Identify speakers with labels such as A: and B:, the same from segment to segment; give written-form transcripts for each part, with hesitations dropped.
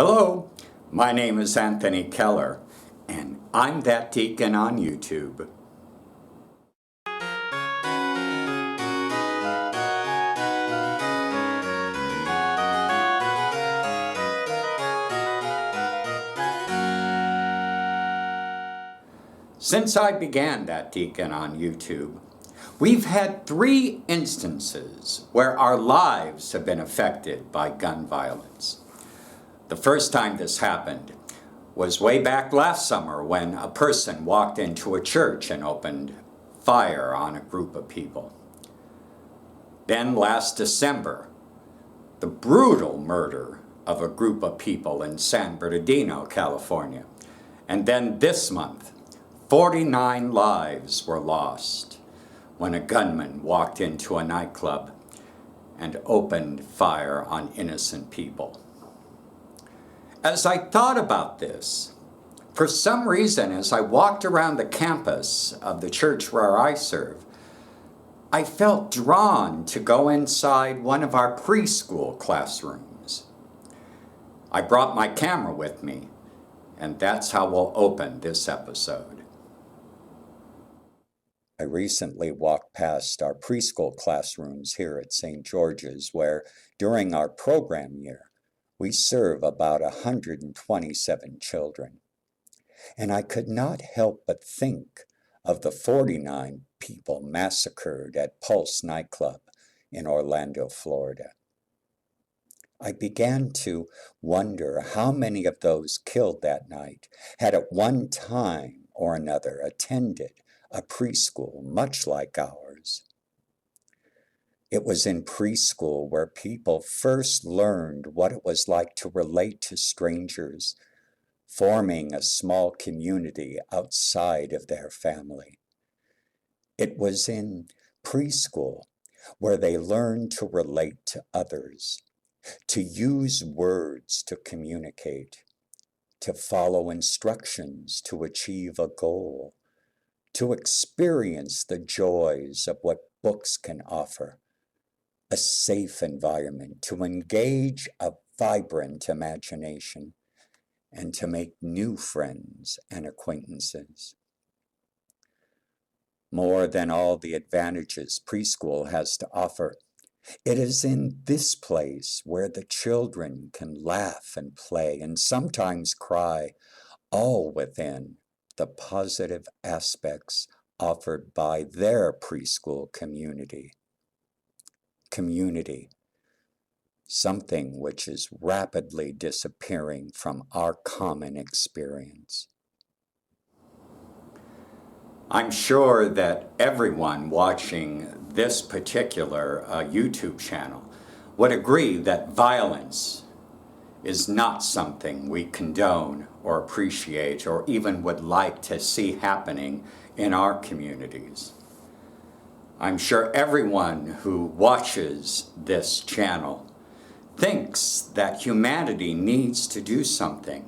A: Hello, my name is Anthony Keller, and I'm that Deacon on YouTube. Since I began that Deacon on YouTube, we've had 3 instances where our lives have been affected by gun violence. The first time this happened was way back last summer when a person walked into a church and opened fire on a group of people. Then last December, the brutal murder of a group of people in San Bernardino, California. And then this month, 49 lives were lost when a gunman walked into a nightclub and opened fire on innocent people. As I thought about this, for some reason, as I walked around the campus of the church where I serve, I felt drawn to go inside one of our preschool classrooms. I brought my camera with me, and that's how we'll open this episode. I recently walked past our preschool classrooms here at St. George's, where during our program year, we serve about 127 children. And I could not help but think of the 49 people massacred at Pulse nightclub in Orlando, Florida. I began to wonder how many of those killed that night had at one time or another attended a preschool much like ours. It was in preschool where people first learned what it was like to relate to strangers, forming a small community outside of their family. It was in preschool where they learned to relate to others, to use words to communicate, to follow instructions to achieve a goal, to experience the joys of what books can offer, a safe environment to engage a vibrant imagination, and to make new friends and acquaintances. More than all the advantages preschool has to offer, it is in this place where the children can laugh and play and sometimes cry, all within the positive aspects offered by their preschool community. Community, something which is rapidly disappearing from our common experience. I'm sure that everyone watching this particular YouTube channel would agree that violence is not something we condone or appreciate or even would like to see happening in our communities. I'm sure everyone who watches this channel thinks that humanity needs to do something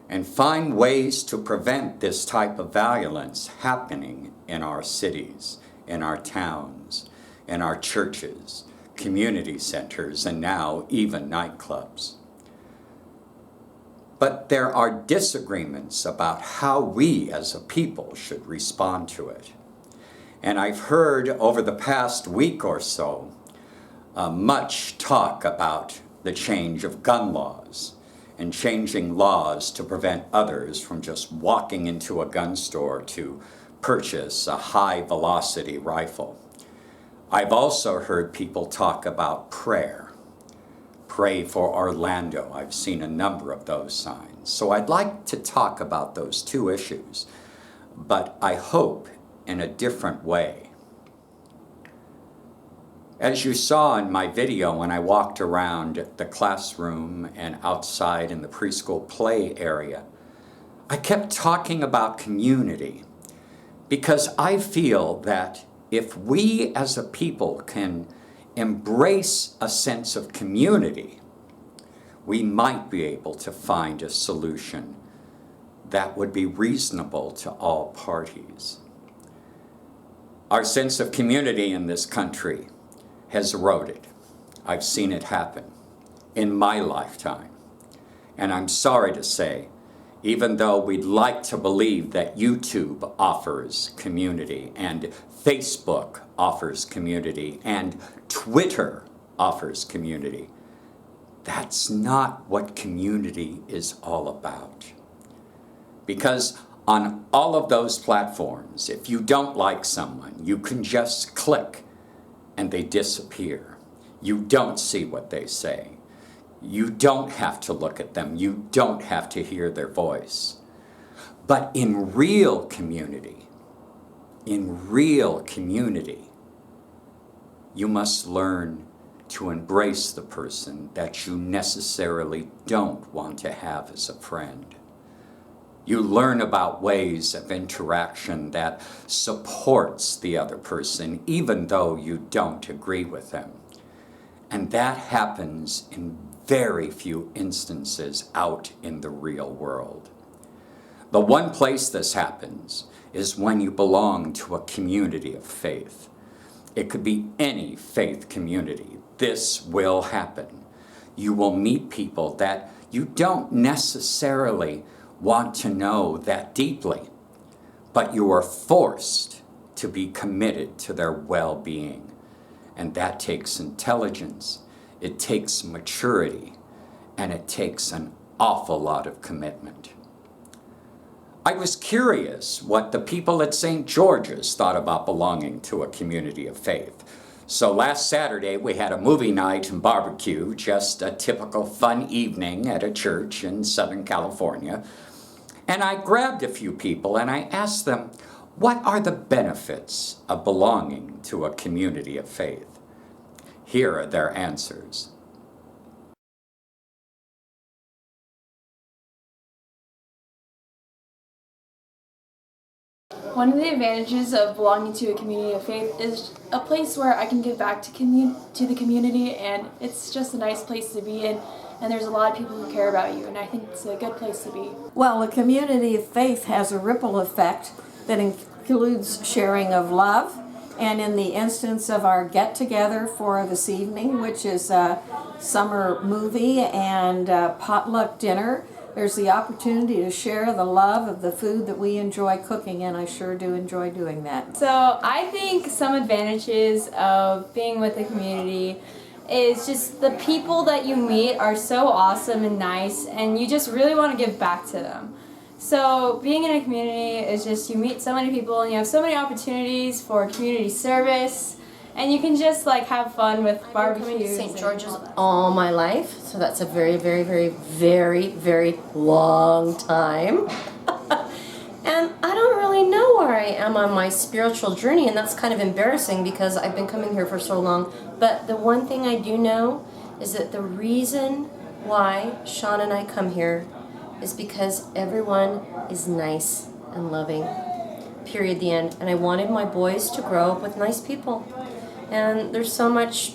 A: and find ways to prevent this type of violence happening in our cities, in our towns, in our churches, community centers, and now even nightclubs. But there are disagreements about how we as a people should respond to it. And I've heard over the past week or so much talk about the change of gun laws and changing laws to prevent others from just walking into a gun store to purchase a high-velocity rifle. I've also heard people talk about prayer. Pray for Orlando. I've seen a number of those signs. So I'd like to talk about those 2 issues, but I hope in a different way. As you saw in my video when I walked around the classroom and outside in the preschool play area, I kept talking about community because I feel that if we as a people can embrace a sense of community, we might be able to find a solution that would be reasonable to all parties. Our sense of community in this country has eroded. I've seen it happen in my lifetime. And I'm sorry to say, even though we'd like to believe that YouTube offers community, and Facebook offers community, and Twitter offers community, that's not what community is all about. Because on all of those platforms, if you don't like someone, you can just click and they disappear. You don't see what they say. You don't have to look at them. You don't have to hear their voice. But in real community, you must learn to embrace the person that you necessarily don't want to have as a friend. You learn about ways of interaction that supports the other person, even though you don't agree with them. And that happens in very few instances out in the real world. The one place this happens is when you belong to a community of faith. It could be any faith community. This will happen. You will meet people that you don't necessarily want to know that deeply, but you are forced to be committed to their well-being. And that takes intelligence, it takes maturity, and it takes an awful lot of commitment. I was curious what the people at St. George's thought about belonging to a community of faith. So last Saturday we had a movie night and barbecue, just a typical fun evening at a church in Southern California. And I grabbed a few people and I asked them, what are the benefits of belonging to a community of faith? Here are their answers.
B: One of the advantages of belonging to a community of faith is a place where I can give back to the community, and it's just a nice place to be in, and there's a lot of people who care about you, and I think it's a good place to be.
C: Well, a community of faith has a ripple effect that includes sharing of love, and in the instance of our get-together for this evening, which is a summer movie and potluck dinner, there's the opportunity to share the love of the food that we enjoy cooking, and I sure do enjoy doing that.
D: So I think some advantages of being with the community is just the people that you meet are so awesome and nice, and you just really want to give back to them. So being in a community is just you meet so many people and you have so many opportunities for community service, and you can just like have fun with barbecues.
E: I've been coming to St. George's all my life, so that's a very, very, very, very, very long time. And I don't really know where I am on my spiritual journey, and that's kind of embarrassing because I've been coming here for so long. But the one thing I do know is that the reason why Sean and I come here is because everyone is nice and loving. Period, the end. And I wanted my boys to grow up with nice people. And there's so much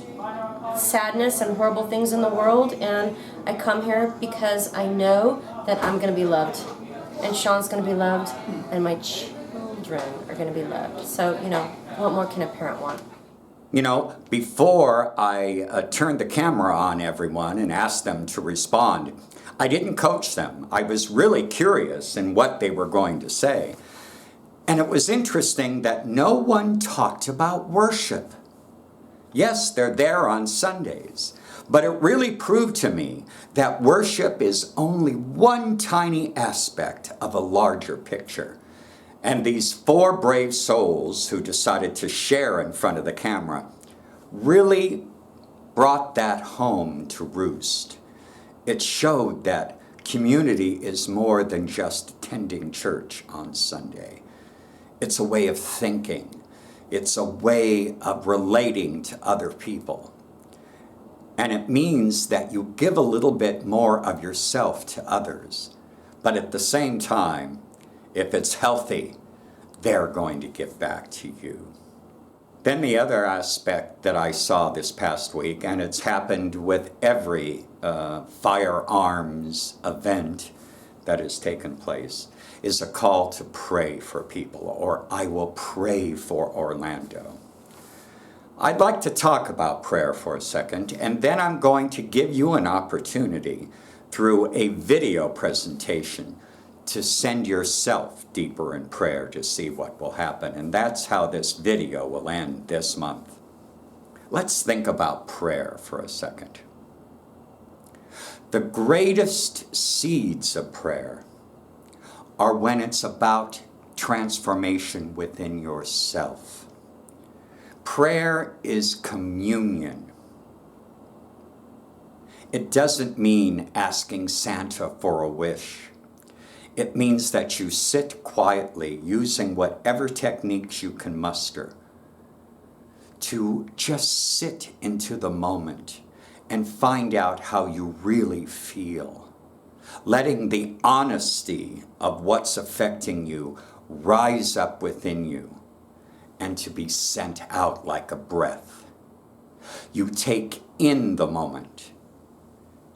E: sadness and horrible things in the world, and I come here because I know that I'm going to be loved, and Sean's going to be loved, and my children are going to be loved. So, what more can a parent want?
A: Before I turned the camera on everyone and asked them to respond, I didn't coach them. I was really curious in what they were going to say. And it was interesting that no one talked about worship. Yes, they're there on Sundays, but it really proved to me that worship is only one tiny aspect of a larger picture. And these 4 brave souls who decided to share in front of the camera really brought that home to roost. It showed that community is more than just attending church on Sunday. It's a way of thinking. It's a way of relating to other people. And it means that you give a little bit more of yourself to others. But at the same time, if it's healthy, they're going to give back to you. Then the other aspect that I saw this past week, and it's happened with every firearms event that has taken place, is a call to pray for people, or I will pray for Orlando. I'd like to talk about prayer for a second, and then I'm going to give you an opportunity through a video presentation to send yourself deeper in prayer to see what will happen. And that's how this video will end this month. Let's think about prayer for a second. The greatest seeds of prayer are when it's about transformation within yourself. Prayer is communion. It doesn't mean asking Santa for a wish. It means that you sit quietly, using whatever techniques you can muster, to just sit into the moment and find out how you really feel. Letting the honesty of what's affecting you rise up within you and to be sent out like a breath. You take in the moment,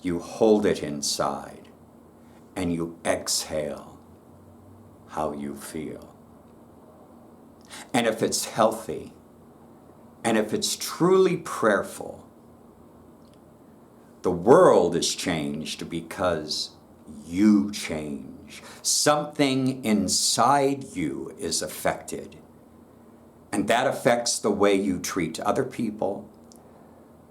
A: you hold it inside, and you exhale how you feel. And if it's healthy, and if it's truly prayerful, the world is changed because you change. Something inside you is affected. And that affects the way you treat other people.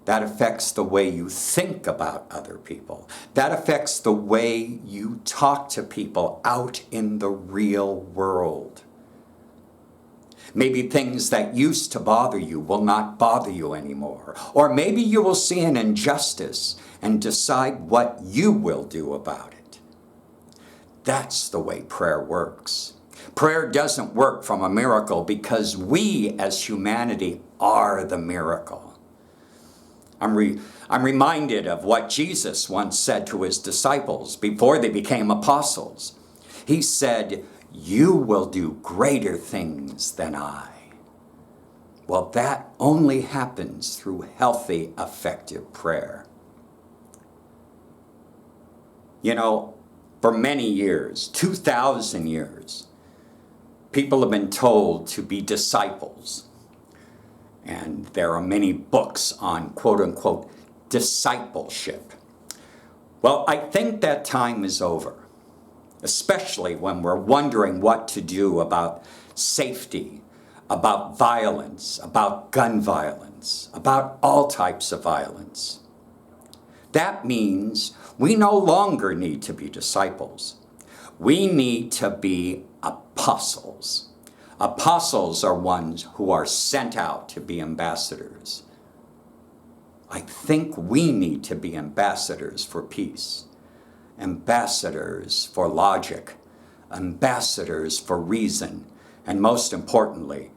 A: That affects the way you think about other people. That affects the way you talk to people out in the real world. Maybe things that used to bother you will not bother you anymore. Or maybe you will see an injustice and decide what you will do about it. That's the way prayer works. Prayer doesn't work from a miracle because we as humanity are the miracle. I'm reminded of what Jesus once said to his disciples before they became apostles. He said, "You will do greater things than I." Well, that only happens through healthy, effective prayer. You know, for many years, 2,000 years, people have been told to be disciples. And there are many books on quote-unquote discipleship. Well, I think that time is over, especially when we're wondering what to do about safety, about violence, about gun violence, about all types of violence. That means we no longer need to be disciples. We need to be apostles. Apostles are ones who are sent out to be ambassadors. I think we need to be ambassadors for peace, ambassadors for logic, ambassadors for reason, and most importantly,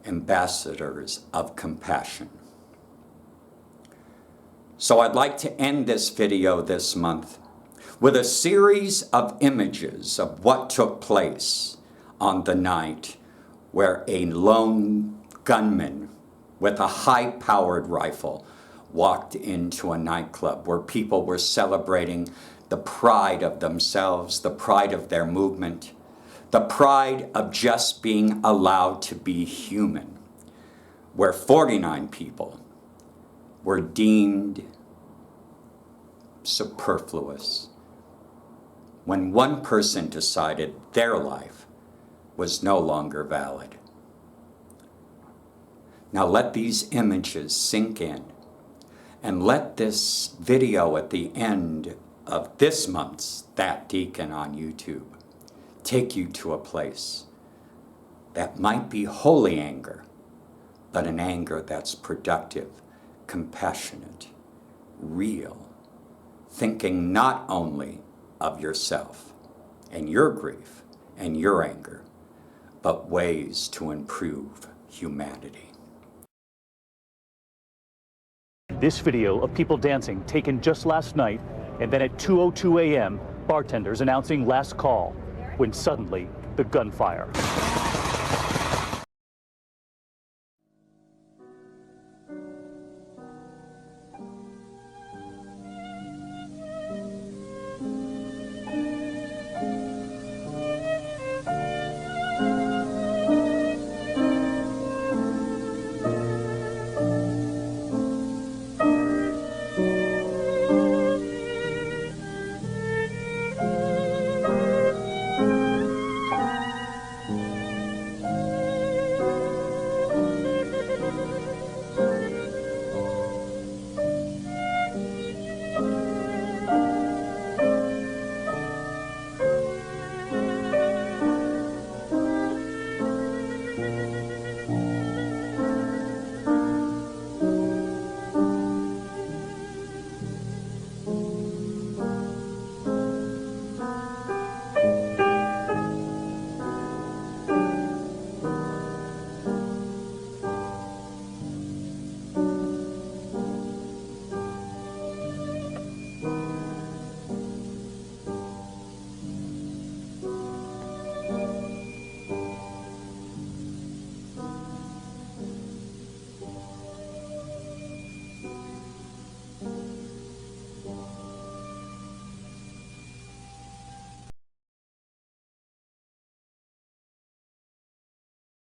A: ambassadors of compassion. So I'd like to end this video this month with a series of images of what took place on the night where a lone gunman with a high-powered rifle walked into a nightclub where people were celebrating the pride of themselves, the pride of their movement, the pride of just being allowed to be human, where 49 people were deemed superfluous when one person decided their life was no longer valid. Now let these images sink in, and let this video at the end of this month's That Deacon on YouTube take you to a place that might be holy anger, but an anger that's productive, compassionate, real, thinking not only of yourself and your grief and your anger, but ways to improve humanity.
F: This video of people dancing taken just last night, and then at 2:02 a.m., bartenders announcing last call, when suddenly the gunfire.